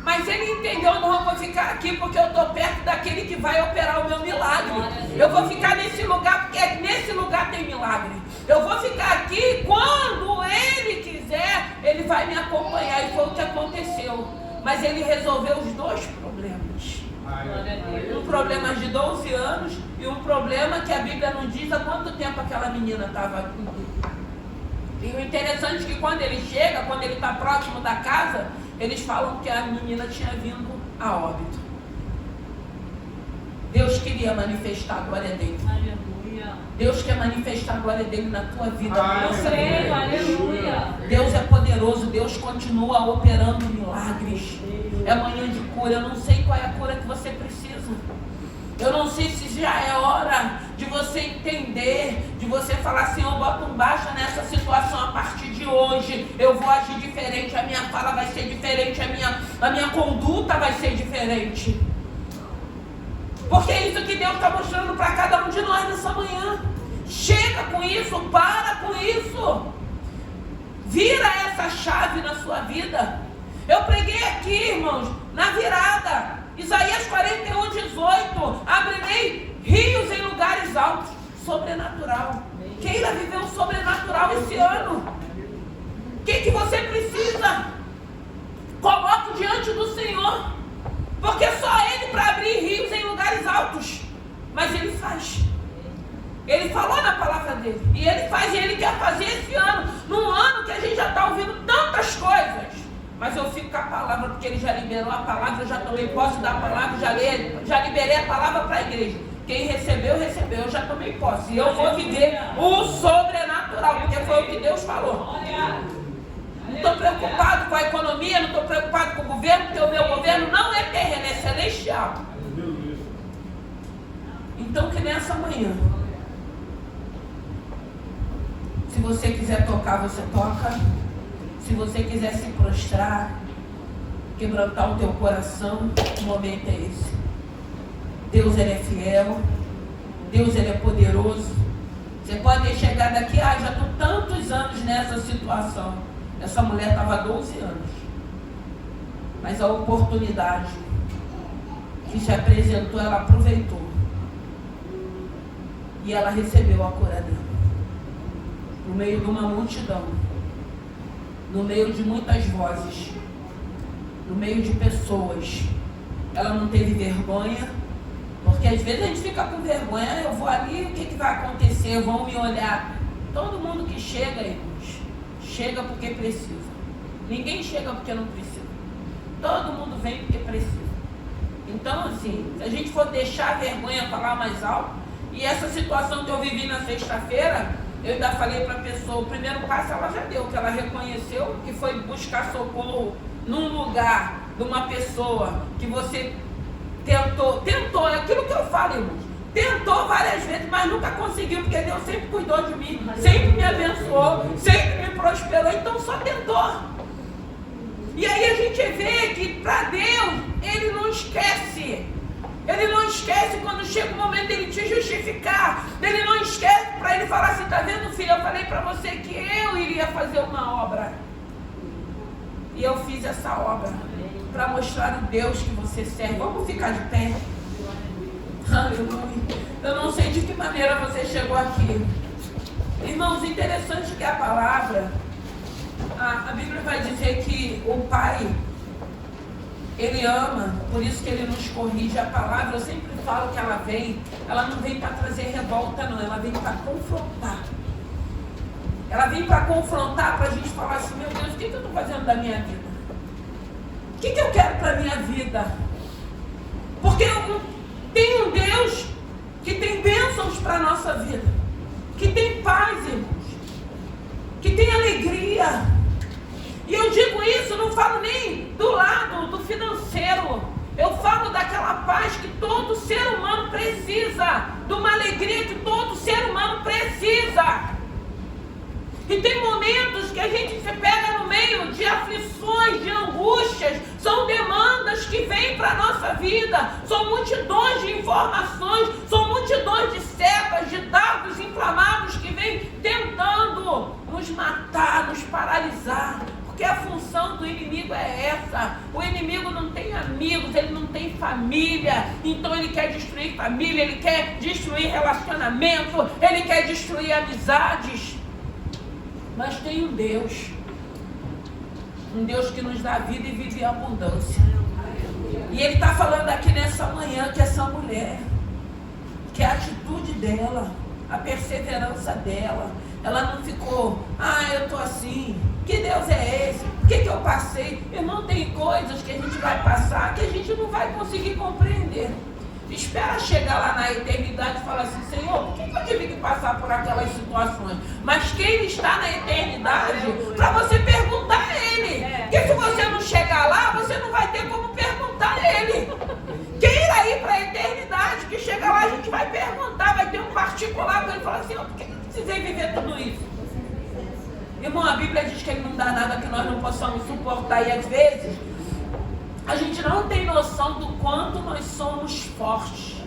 Mas ele entendeu, não, eu vou ficar aqui porque eu estou perto daquele que vai operar o meu milagre. Eu vou ficar nesse lugar porque nesse lugar tem milagre. Eu vou ficar aqui quando ele quiser, ele vai me acompanhar. E foi o que aconteceu. Mas ele resolveu os dois problemas. Um problema de 12 anos e um problema que a Bíblia não diz há quanto tempo aquela menina estava. E o interessante é que quando ele chega, quando ele está próximo da casa, eles falam que a menina tinha vindo a óbito. Deus queria manifestar a glória dele. Aleluia. Deus quer manifestar a glória dele na tua vida. Aleluia. Deus é poderoso. Deus continua operando milagres. É manhã de cura. Eu não sei qual é a cura que você precisa. Eu não sei se já é hora de você entender, de você falar assim, eu boto um baixa nessa situação a partir de hoje, eu vou agir diferente, a minha fala vai ser diferente, a minha conduta vai ser diferente. Porque é isso que Deus está mostrando para cada um de nós nessa manhã. Chega com isso, para com isso. Vira essa chave na sua vida. Eu preguei aqui, irmãos, na virada. Isaías 41, 18. Abrirei rios em lugares altos. Sobrenatural. Queira viver um sobrenatural esse ano. O que você precisa? Coloque diante do Senhor. Porque só Ele para abrir rios em lugares altos. Mas Ele faz. Ele falou na palavra dele. E Ele faz, e Ele quer fazer esse ano. Num ano que a gente já está ouvindo tantas coisas. Mas eu fico com a palavra, porque Ele já liberou a palavra, eu já tomei posse da palavra, já liberei a palavra para a igreja. Quem recebeu, recebeu, eu já tomei posse. E eu vou viver o sobrenatural, porque foi o que Deus falou. Não estou preocupado com a economia, não estou preocupado com o governo, porque o meu governo não é terreno, é celestial. Então que nessa manhã, você quiser tocar, você toca. Se você quiser se prostrar, quebrantar o teu coração, o momento é esse. Deus, Ele é fiel. Deus, Ele é poderoso. Você pode ter chegado aqui, já estou tantos anos nessa situação. Essa mulher estava há 12 anos. Mas a oportunidade que se apresentou, ela aproveitou. E ela recebeu a cura dela. No meio de uma multidão. No meio de muitas vozes. No meio de pessoas. Ela não teve vergonha. Porque às vezes a gente fica com vergonha. Eu vou ali, o que vai acontecer? Vão me olhar. Todo mundo que chega, irmãos, chega porque precisa. Ninguém chega porque não precisa. Todo mundo vem porque precisa. Então, assim, se a gente for deixar a vergonha falar mais alto, e essa situação que eu vivi na sexta-feira, eu ainda falei para a pessoa, o primeiro passo ela já deu, que ela reconheceu que foi buscar socorro num lugar de uma pessoa que você tentou, é aquilo que eu falo, irmãos, tentou várias vezes, mas nunca conseguiu, porque Deus sempre cuidou de mim, sempre me abençoou, sempre me prosperou, então só tentou. E aí a gente vê que para Deus, Ele não esquece. Ele não esquece quando chega o momento dele te justificar. Ele não esquece para ele falar assim, tá vendo, filho? Eu falei para você que eu iria fazer uma obra. E eu fiz essa obra para mostrar o Deus que você serve. Vamos ficar de pé? Aleluia. Eu não sei de que maneira você chegou aqui. Irmãos, interessante que a palavra, a Bíblia vai dizer que o Pai, Ele ama, por isso que Ele nos corrige. A palavra, eu sempre falo que ela não vem para trazer revolta não, ela vem para confrontar. Ela vem para confrontar, para a gente falar assim, meu Deus, o que eu estou fazendo da minha vida? O que eu quero para a minha vida? Porque eu tenho um Deus que tem bênçãos para a nossa vida, que tem paz, irmãos, que tem alegria. E eu digo isso, não falo nem do lado do financeiro. Eu falo daquela paz que todo ser humano precisa. De uma alegria que todo ser humano precisa. E tem momentos que a gente se pega no meio de aflições, de angústias. São demandas que vêm para a nossa vida. São multidões de informações. São multidões de setas, de dardos inflamados que vêm tentando nos matar, nos paralisar. Porque a função do inimigo é essa. O inimigo não tem amigos, ele não tem família. Então ele quer destruir família, ele quer destruir relacionamento, ele quer destruir amizades. Mas tem um Deus que nos dá vida e vive em abundância. E Ele está falando aqui nessa manhã que essa mulher, que a atitude dela, a perseverança dela, ela não ficou, eu estou assim, que Deus é esse? O que eu passei? Irmão, tem coisas que a gente vai passar que a gente não vai conseguir compreender. Espera chegar lá na eternidade e falar assim, Senhor, por que eu tive que passar por aquelas situações? Mas quem está na eternidade, para você perguntar a Ele. Porque se você não chegar lá, você não vai ter como perguntar a Ele. Quem irá ir para a eternidade, que chega lá a gente vai perguntar, vai ter um particular para Ele falar assim, por que eu precisei viver tudo isso? Irmão, a Bíblia diz que Ele não dá nada que nós não possamos suportar. E às vezes a gente não tem noção do quanto nós somos fortes.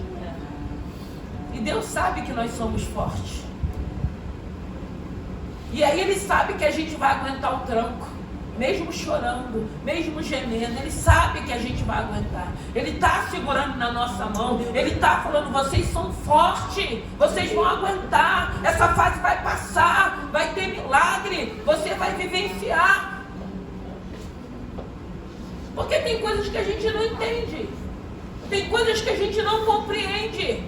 E Deus sabe que nós somos fortes. E aí Ele sabe que a gente vai aguentar o tranco. Mesmo chorando, mesmo gemendo, Ele sabe que a gente vai aguentar. Ele está segurando na nossa mão. Ele está falando, vocês são fortes. Vocês vão aguentar. Essa fase vai passar. Vai ter milagre. Você vai vivenciar. Porque tem coisas que a gente não entende. Tem coisas que a gente não compreende.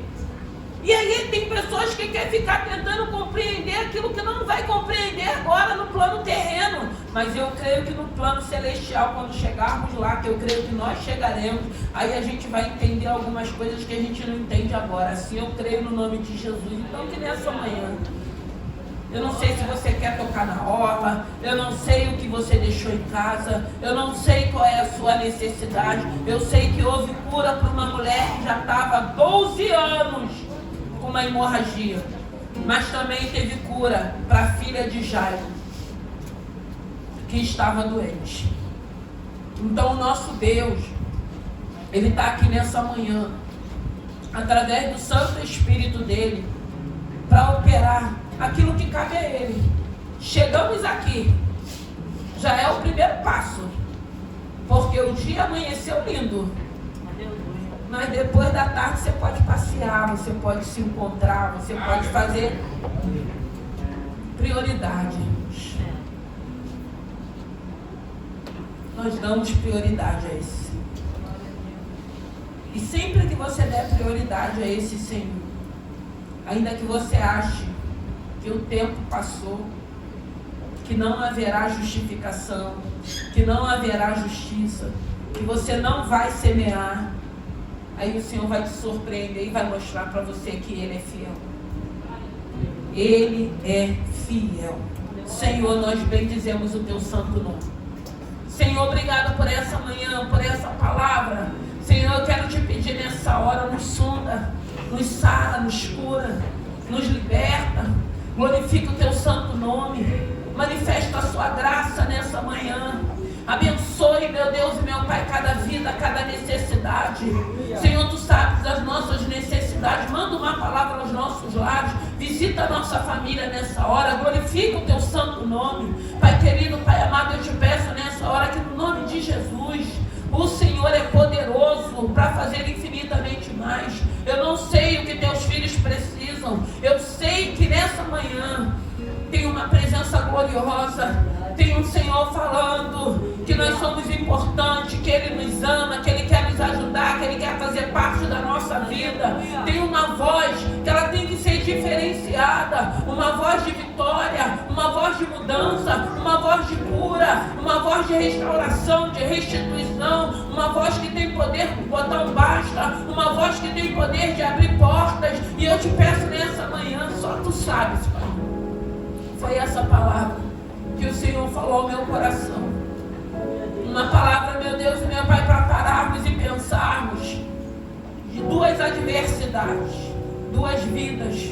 E aí tem pessoas que querem ficar tentando compreender aquilo que não vai compreender agora no plano terreno. Mas eu creio que no plano celestial, quando chegarmos lá, que eu creio que nós chegaremos, aí a gente vai entender algumas coisas que a gente não entende agora. Assim eu creio no nome de Jesus. Então que nessa manhã, eu não sei se você quer tocar na orla, eu não sei o que você deixou em casa, eu não sei qual é a sua necessidade. Eu sei que houve cura para uma mulher que já estava há 12 anos com uma hemorragia. mas também teve cura para a filha de Jairo, que estava doente. Então o nosso Deus, Ele está aqui nessa manhã, através do Santo Espírito dEle, para operar aquilo que cabe a Ele. Chegamos aqui, já é o primeiro passo, porque o dia amanheceu lindo, mas depois da tarde você pode passear, você pode se encontrar, você pode fazer prioridade. Nós damos prioridade a esse. E sempre que você der prioridade a esse Senhor, ainda que você ache que o tempo passou, que não haverá justificação, que não haverá justiça, que você não vai semear, aí o Senhor vai te surpreender e vai mostrar para você que Ele é fiel. Ele é fiel. Senhor, nós bendizemos o Teu santo nome. Senhor, obrigado por essa manhã, por essa palavra. Senhor, eu quero te pedir nessa hora, nos sonda, nos sara, nos cura, nos liberta. Glorifica o Teu santo nome. Manifesta a Sua graça nessa manhã. Abençoe, meu Deus e meu Pai, cada vida, cada necessidade. Senhor, Tu sabes das nossas necessidades. Manda uma palavra aos nossos lares. Visita a nossa família nessa hora. Glorifica o Teu santo nome. Pai querido, Pai amado, eu te peço nessa hora que no nome de Jesus, o Senhor é poderoso para fazer infinitamente mais. Eu não sei o que Teus filhos precisam. Eu sei que nessa manhã tem uma presença gloriosa. Tem um Senhor falando que nós somos importantes, que Ele nos ama, que Ele quer nos ajudar, que Ele quer fazer parte da nossa vida. Tem uma voz que ela tem que ser diferenciada, uma voz de vitória, uma voz de mudança, uma voz de cura, uma voz de restauração, de restituição, uma voz que tem poder de botar um basta, uma voz que tem poder de abrir portas. E eu te peço nessa manhã, só Tu sabes, Pai. Foi essa palavra que o Senhor falou ao meu coração. Uma palavra, meu Deus e meu Pai, para pararmos e pensarmos de duas adversidades, duas vidas,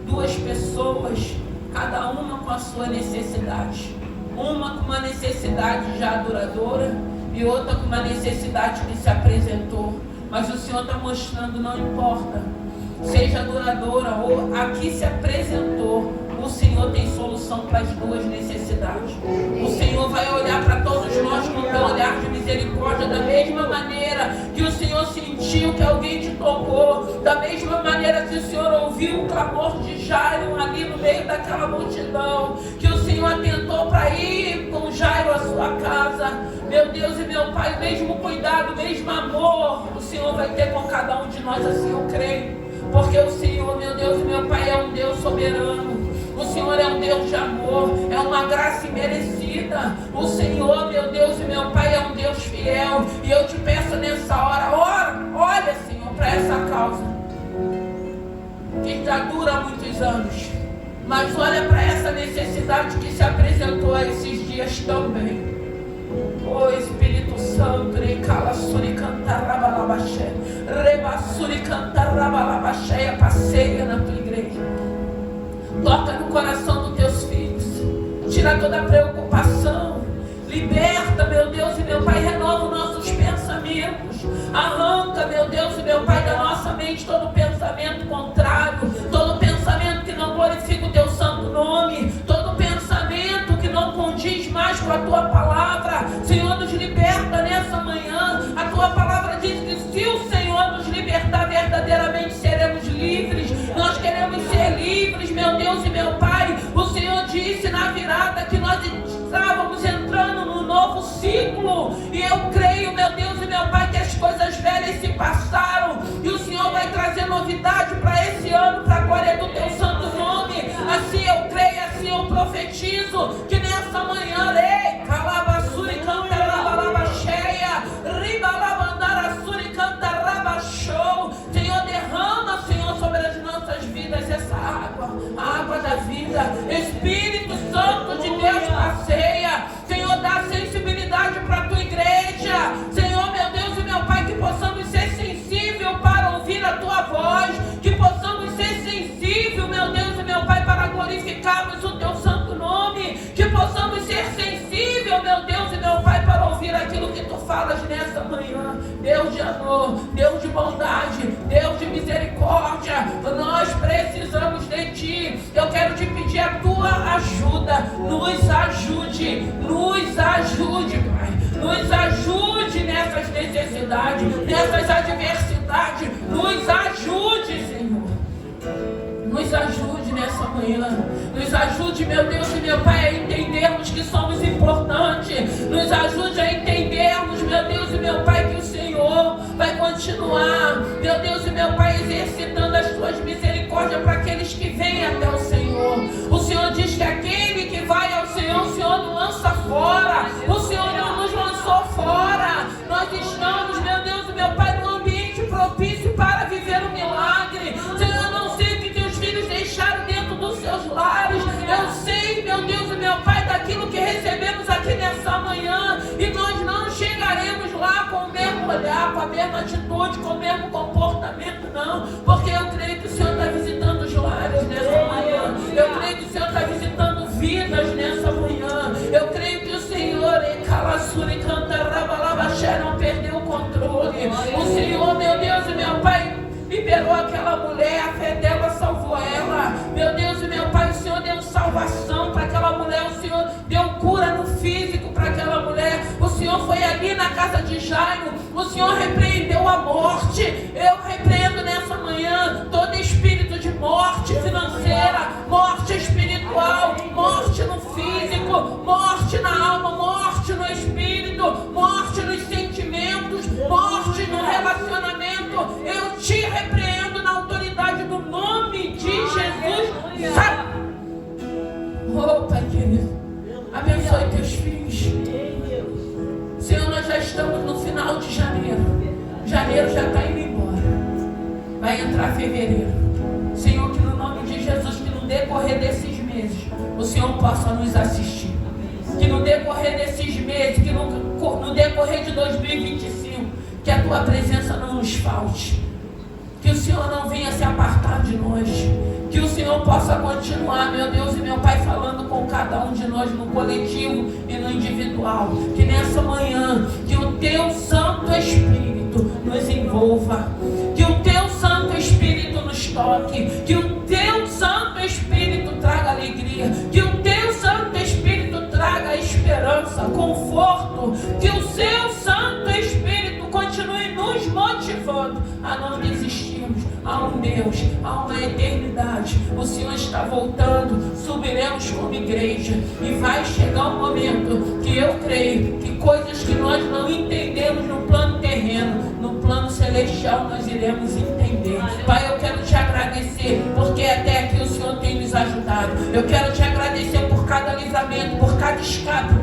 duas pessoas, cada uma com a sua necessidade. Uma com uma necessidade já duradoura e outra com uma necessidade que se apresentou. Mas o Senhor está mostrando, não importa, seja duradoura ou a que se apresentou, o Senhor tem solução para as duas necessidades. O Senhor vai olhar para todos nós com um olhar de misericórdia, da mesma maneira que o Senhor sentiu que alguém te tocou, da mesma maneira que o Senhor ouviu o clamor de Jairo ali no meio daquela multidão, que o Senhor atentou para ir com Jairo à sua casa. Meu Deus e meu Pai, o mesmo cuidado, o mesmo amor, o Senhor vai ter com cada um de nós, assim eu creio. Porque o Senhor, meu Deus e meu Pai, é um Deus soberano. O Senhor é um Deus de amor, é uma graça imerecida. O Senhor, meu Deus e meu Pai, é um Deus fiel. E eu te peço nessa hora, olha, Senhor, para essa causa, que já dura há muitos anos. Mas olha para essa necessidade que se apresentou a esses dias também. Oh Espírito Santo, recalassuri cantarabalabaxé, rebassuri cantarabalabaxé, passeia na tua igreja. Toca no coração dos teus filhos, tira toda a preocupação, liberta, meu Deus e meu Pai, renova os nossos pensamentos, arranca, meu Deus e meu Pai, da nossa mente todo pensamento contrário, todo pensamento que não glorifica o Teu santo nome, todo pensamento que não condiz mais com a Tua palavra. Senhor, nos liberta nessa manhã. A Tua palavra diz que se o Senhor nos libertar, verdadeiramente seremos livres. Nós queremos ser livres, meu Deus e meu Pai. O Senhor disse na virada que nós estávamos entrando num novo ciclo. E eu creio, meu Deus e meu Pai, que as coisas velhas se passaram. E o Senhor vai trazer novidade para esse ano, para a glória do Teu santo nome. Assim eu creio, assim eu profetizo, que nessa manhã, calabassuri canta rabalabaxeia, ribalabandarassuri canta rabachou. Senhor, derrama, Senhor, sobre as nossas vidas essa água, a água da vida. Espírito Santo de Deus, passeia. Senhor, dá sensibilidade para a Tua igreja. Senhor, meu Deus e meu Pai, que possamos ser sensíveis manhã, Deus de amor, Deus de bondade, Deus de misericórdia, nós precisamos de Ti. Eu quero te pedir a Tua ajuda, nos ajude, Pai, nos ajude nessas necessidades, nessas adversidades, nos ajude, Senhor. Nos ajude nessa manhã. Nos ajude, meu Deus e meu Pai, a entendermos que somos importantes. Nos ajude a entendermos, meu Deus e meu Pai, que o Senhor vai continuar, meu Deus e meu Pai, exercitando as Tuas misericórdias para aqueles que vêm até o Senhor. O Senhor diz que aquele que vai ao Senhor, o Senhor não lança fora. O Senhor não nos lançou fora. Nós estamos, meu Deus e meu Pai, num ambiente propício para viver o milagre. Senhor, eu não sei o que Teus filhos deixaram dentro dos seus lares. Eu sei, meu Deus e meu Pai, daquilo que recebemos aqui nessa manhã. E nós não chegaremos lá com o mesmo olhar, com a mesma atitude, com o mesmo comportamento, não. Porque eu creio que o Senhor está visitando os lares nessa manhã. Eu creio que o Senhor está visitando vidas nessa manhã. Eu creio que o Senhor, não perdeu o controle. O Senhor, meu Deus e meu Pai, liberou aquela mulher, a fé dela salvou ela. Meu Deus e meu Pai, o Senhor deu salvação para aquela mulher. O Senhor deu cura no físico para aquela mulher. O Senhor foi ali na casa de Jairo. O Senhor repreendeu a morte. Eu repreendo nessa manhã todo espírito de morte financeira, morte espiritual, morte no físico, morte na alma, morte no espírito, morte nos sentimentos, morte no relacionamento. Eu te repreendo na autoridade do nome de Jesus. Sai! Oh, Pai querido, abençoe Teus filhos. Senhor, nós já estamos no final de janeiro. Janeiro já está indo embora. Vai entrar fevereiro. Senhor, que no nome de Jesus, que no decorrer desses meses, o Senhor possa nos assistir. Que no decorrer desses meses, que no decorrer de 2025, que a Tua presença não nos falte. Que o Senhor não venha se apartar de nós. Que o Senhor possa continuar, meu Deus e meu Pai, falando com cada um de nós no coletivo e no individual. Que nessa manhã, que o Teu Santo Espírito nos envolva. Que o Teu Santo Espírito nos toque. Que o Teu Santo Espírito traga alegria. Que o Teu Santo Espírito traga esperança, conforto. Que o Seu Santo Espírito continue nos motivando a não desistirmos. Há um Deus, há uma eternidade. O Senhor está voltando. Subiremos como igreja. E vai chegar um momento que eu creio que coisas que nós não entendemos no plano terreno, no plano celestial nós iremos entender. Pai, eu quero Te agradecer, porque até aqui o Senhor tem nos ajudado. Eu quero Te agradecer por cada livramento, por cada escape.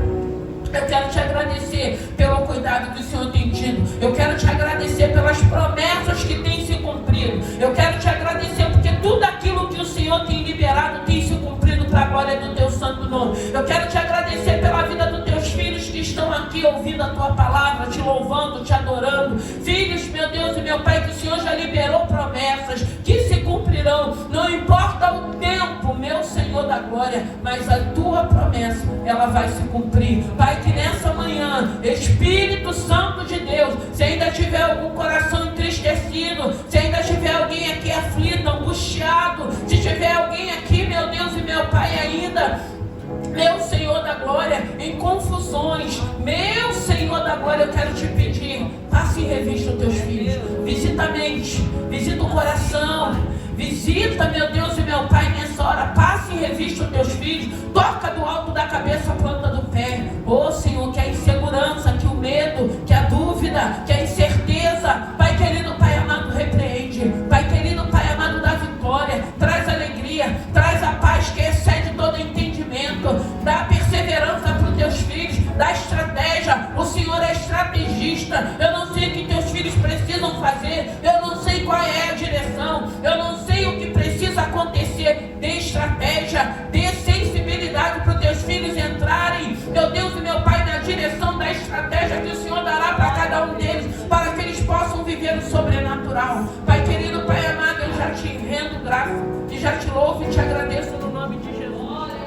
Eu quero Te agradecer pelo cuidado que o Senhor tem tido. Eu quero Te agradecer pelas promessas que têm se cumprido. Eu quero Te agradecer porque tudo aquilo que o Senhor tem liberado tem se cumprido para a glória do Teu santo nome. Eu quero Te agradecer pela vida dos Teus filhos que estão aqui ouvindo a Tua palavra, Te louvando, Te adorando. Filhos, meu Deus e meu Pai, que o Senhor já liberou promessas que se cumprirão. Não importa o tempo, meu Senhor da glória, mas a Tua promessa, ela vai se cumprir. Pai, que nessa manhã, Espírito Santo de Deus, se ainda tiver algum coração entristecido, se ainda tiver alguém aqui aflito, angustiado, se tiver alguém aqui, meu Deus e meu Pai, ainda, meu Senhor da glória, em confusões, meu Senhor da glória, eu quero Te pedir, passe e revista os Teus filhos, visita a mente, visita o coração, visita, meu Deus e meu Pai, nessa hora, passe e revista os Teus filhos, toca do alto da cabeça a planta do pé. Oh Senhor, que a insegurança, que o medo, que a dúvida, que a incerteza, Pai querido, Pai amado, repreende. Pai querido, Pai amado, dá vitória, traz alegria, traz a paz que excede todo entendimento, dá perseverança para os Teus filhos, dá estratégia. O Senhor é estrategista. Eu não sei o que Teus filhos precisam fazer, eu não sei qual é a direção, eu não sei o que precisa acontecer. Dê estratégia, dê sensibilidade para os Teus filhos entrarem, meu Deus e meu Pai, na direção da estratégia que o Senhor dará para cada um deles, para que eles possam viver o sobrenatural. Pai querido, Pai amado, eu já Te rendo graça e já Te louvo e Te agradeço